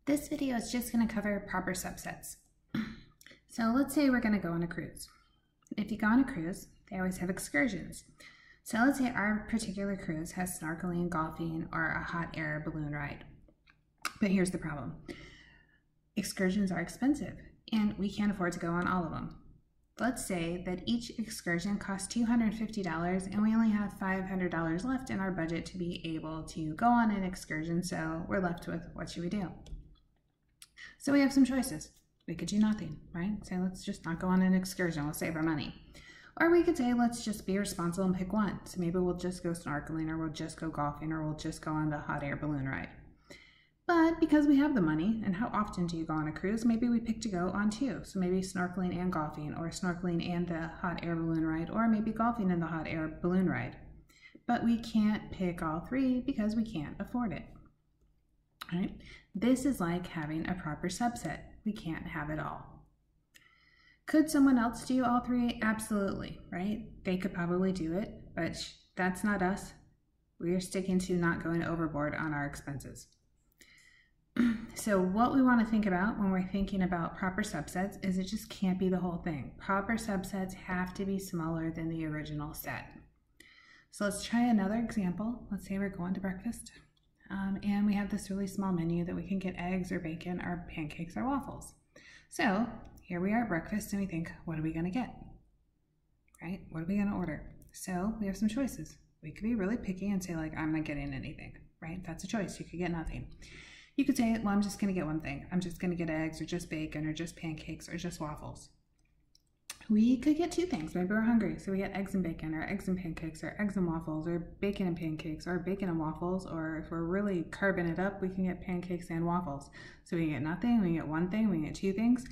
This video is just going to cover proper subsets. So let's say we're going to go on a cruise. If you go on a cruise, they always have excursions. So let's say our particular cruise has snorkeling, golfing, or a hot air balloon ride. But here's the problem. Excursions are expensive, and we can't afford to go on all of them. Let's say that each excursion costs $250 and we only have $500 left in our budget to be able to go on an excursion, so we're left with what should we do? So we have some choices. We could do nothing, right? Say let's just not go on an excursion, we'll save our money. Or we could say let's just be responsible and pick one. So maybe we'll just go snorkeling, or we'll just go golfing, or we'll just go on the hot air balloon ride. But because we have the money, and how often do you go on a cruise, maybe we pick to go on two. So maybe snorkeling and golfing, or snorkeling and the hot air balloon ride, or maybe golfing and the hot air balloon ride. But we can't pick all three because we can't afford it. Right? This is like having a proper subset. We can't have it all. Could someone else do all three? Absolutely, right? They could probably do it, but that's not us. We are sticking to not going overboard on our expenses. So what we want to think about when we're thinking about proper subsets is it just can't be the whole thing. Proper subsets have to be smaller than the original set. So let's try another example. Let's say we're going to breakfast. And we have this really small menu that we can get eggs or bacon or pancakes or waffles. So here we are at breakfast and we think, what are we going to get? Right? What are we going to order? So we have some choices. We could be really picky and say like, I'm not getting anything, right? That's a choice. You could get nothing. You could say, well, I'm just going to get one thing. I'm just going to get eggs or just bacon or just pancakes or just waffles. We could get two things. Maybe we're hungry, so we get eggs and bacon, or eggs and pancakes, or eggs and waffles, or bacon and pancakes, or bacon and waffles, or if we're really carbing it up, we can get pancakes and waffles. So we can get nothing, we can get one thing, we can get two things.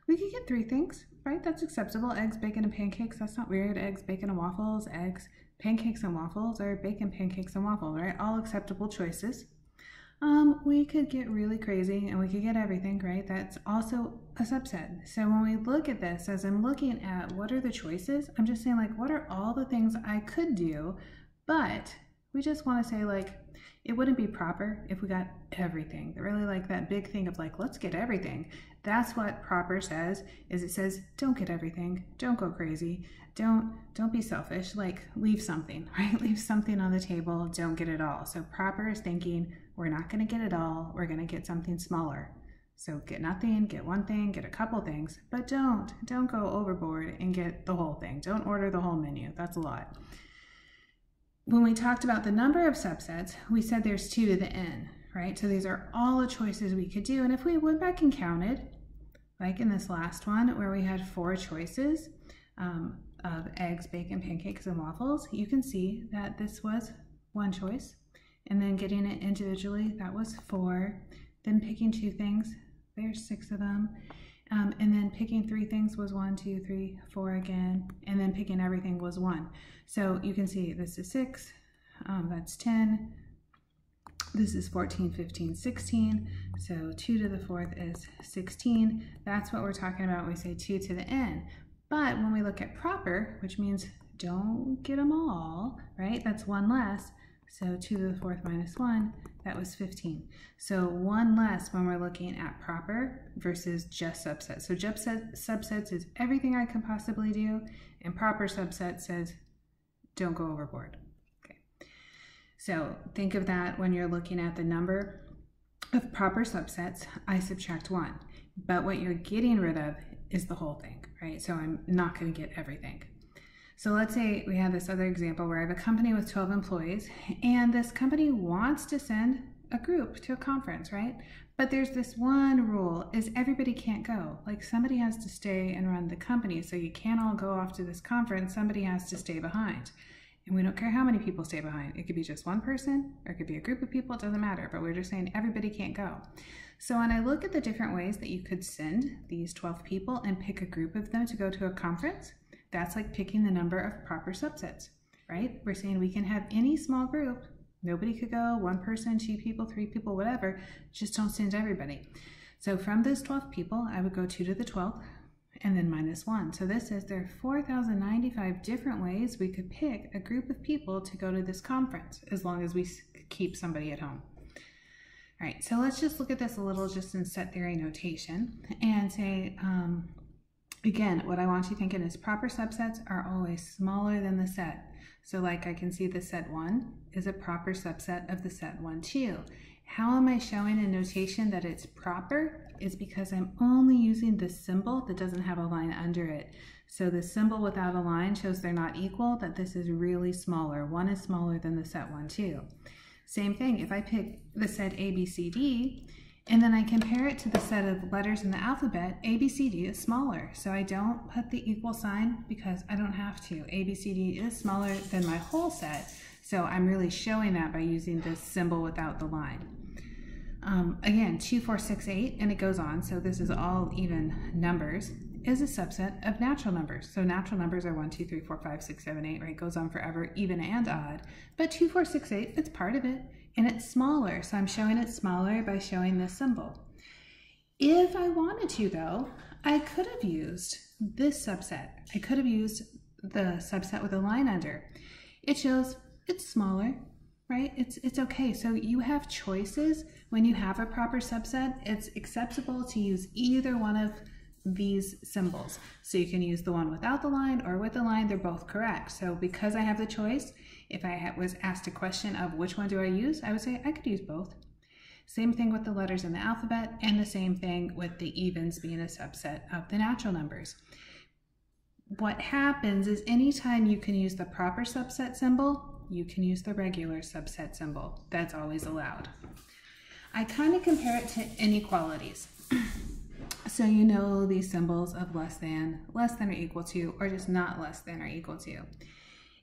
We could get three things, right? That's acceptable. Eggs, bacon, and pancakes, that's not weird. Eggs, bacon, and waffles, eggs, pancakes, and waffles, or bacon, pancakes, and waffles, right? All acceptable choices. We could get really crazy and we could get everything, right? That's also a subset. So when we look at this, as I'm looking at what are the choices, I'm just saying like, what are all the things I could do? But we just want to say like, it wouldn't be proper if we got everything. Really like that big thing of like, let's get everything. That's what proper says, is it says, don't get everything. Don't go crazy. Don't be selfish. Like leave something, right? Leave something on the table. Don't get it all. So proper is thinking, we're not going to get it all. We're going to get something smaller. So get nothing, get one thing, get a couple things, but don't go overboard and get the whole thing. Don't order the whole menu. That's a lot. When we talked about the number of subsets, we said there's 2 to the n, right? So these are all the choices we could do. And if we went back and counted, like in this last one where we had 4 choices of eggs, bacon, pancakes, and waffles, you can see that this was one choice. And then getting it individually, that was 4. Then picking 2 things, there's 6 of them. And then picking 3 things was 1, 2, 3, 4 again. And then picking everything was 1. So you can see this is 6, that's 10. This is 14, 15, 16. So 2 to the 4th is 16. That's what we're talking about when we say 2 to the n. But when we look at proper, which means don't get them all, right? That's 1 less. So 2 to the 4th minus 1, that was 15. So 1 less when we're looking at proper versus just subsets. So just subsets is everything I can possibly do, and proper subset says don't go overboard. Okay. So think of that when you're looking at the number of proper subsets, I subtract 1. But what you're getting rid of is the whole thing, right? So I'm not going to get everything. So let's say we have this other example where I have a company with 12 employees and this company wants to send a group to a conference, right? But there's this one rule is everybody can't go. Like somebody has to stay and run the company. So you can't all go off to this conference. Somebody has to stay behind. And we don't care how many people stay behind. It could be just one person or it could be a group of people. It doesn't matter. But we're just saying everybody can't go. So when I look at the different ways that you could send these 12 people and pick a group of them to go to a conference, that's like picking the number of proper subsets, right? We're saying we can have any small group. Nobody could go, 1 person, 2 people, 3 people, whatever. Just don't send everybody. So from those 12 people, I would go 2 to the 12th and then minus 1. So this is there are 4,095 different ways we could pick a group of people to go to this conference as long as we keep somebody at home. All right, so let's just look at this a little just in set theory notation and say, again, what I want you thinking is proper subsets are always smaller than the set. So like I can see the set 1 is a proper subset of the set 1, 2. How am I showing in notation that it's proper? Is because I'm only using the symbol that doesn't have a line under it. So the symbol without a line shows they're not equal, that this is really smaller. 1 is smaller than the set 1, 2. Same thing, if I pick the set A, B, C, D, and then I compare it to the set of letters in the alphabet, A, B, C, D is smaller. So I don't put the equal sign because I don't have to. A, B, C, D is smaller than my whole set. So I'm really showing that by using this symbol without the line. Again, 2, 4, 6, 8, and it goes on. So this is all even numbers, is a subset of natural numbers. So natural numbers are 1, 2, 3, 4, 5, 6, 7, 8, right? It goes on forever, even and odd. But 2, 4, 6, 8, it's part of it. And it's smaller, so I'm showing it smaller by showing this symbol. If I wanted to, though, I could have used this subset. I could have used the subset with a line under. It shows it's smaller, right? It's okay. So you have choices. When you have a proper subset, it's acceptable to use either one of these symbols. So you can use the one without the line or with the line, they're both correct. So because I have the choice, if I was asked a question of which one do I use, I would say I could use both. Same thing with the letters in the alphabet, and the same thing with the evens being a subset of the natural numbers. What happens is anytime you can use the proper subset symbol, you can use the regular subset symbol. That's always allowed. I kind of compare it to inequalities. So you know these symbols of less than or equal to, or just not less than or equal to.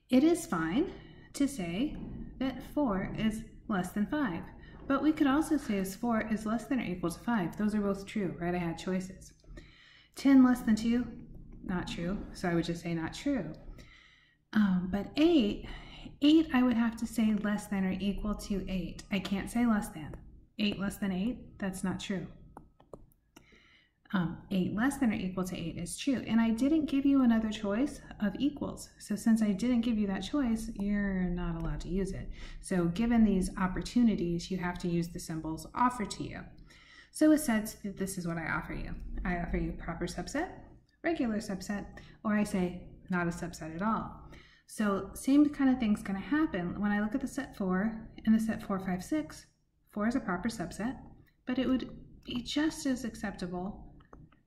It is fine to say that 4 is less than 5, but we could also say as 4 is less than or equal to 5. Those are both true, right? I had choices. 10 less than 2, not true, so I would just say not true. But 8 I would have to say less than or equal to 8. I can't say less than. 8 less than 8, that's not true. 8 less than or equal to 8 is true. And I didn't give you another choice of equals. So since I didn't give you that choice, you're not allowed to use it. So given these opportunities, you have to use the symbols offered to you. So with sets, this is what I offer you. I offer you proper subset, regular subset, or I say not a subset at all. So same kind of thing's going to happen when I look at the set 4 and the set 4, 5, 6. 4 is a proper subset, but it would be just as acceptable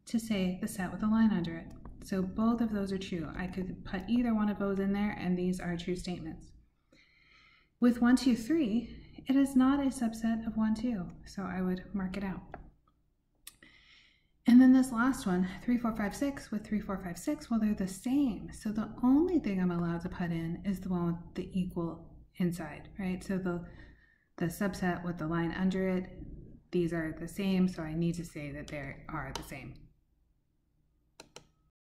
to say the set with a line under it. So both of those are true. I could put either one of those in there, and these are true statements. With 1, 2, 3, it is not a subset of 1, 2, so I would mark it out. And then this last one, 3, 4, 5, 6, with 3, 4, 5, 6, well, they're the same. So the only thing I'm allowed to put in is the one with the equal inside, right? So the subset with the line under it, these are the same, so I need to say that they are the same.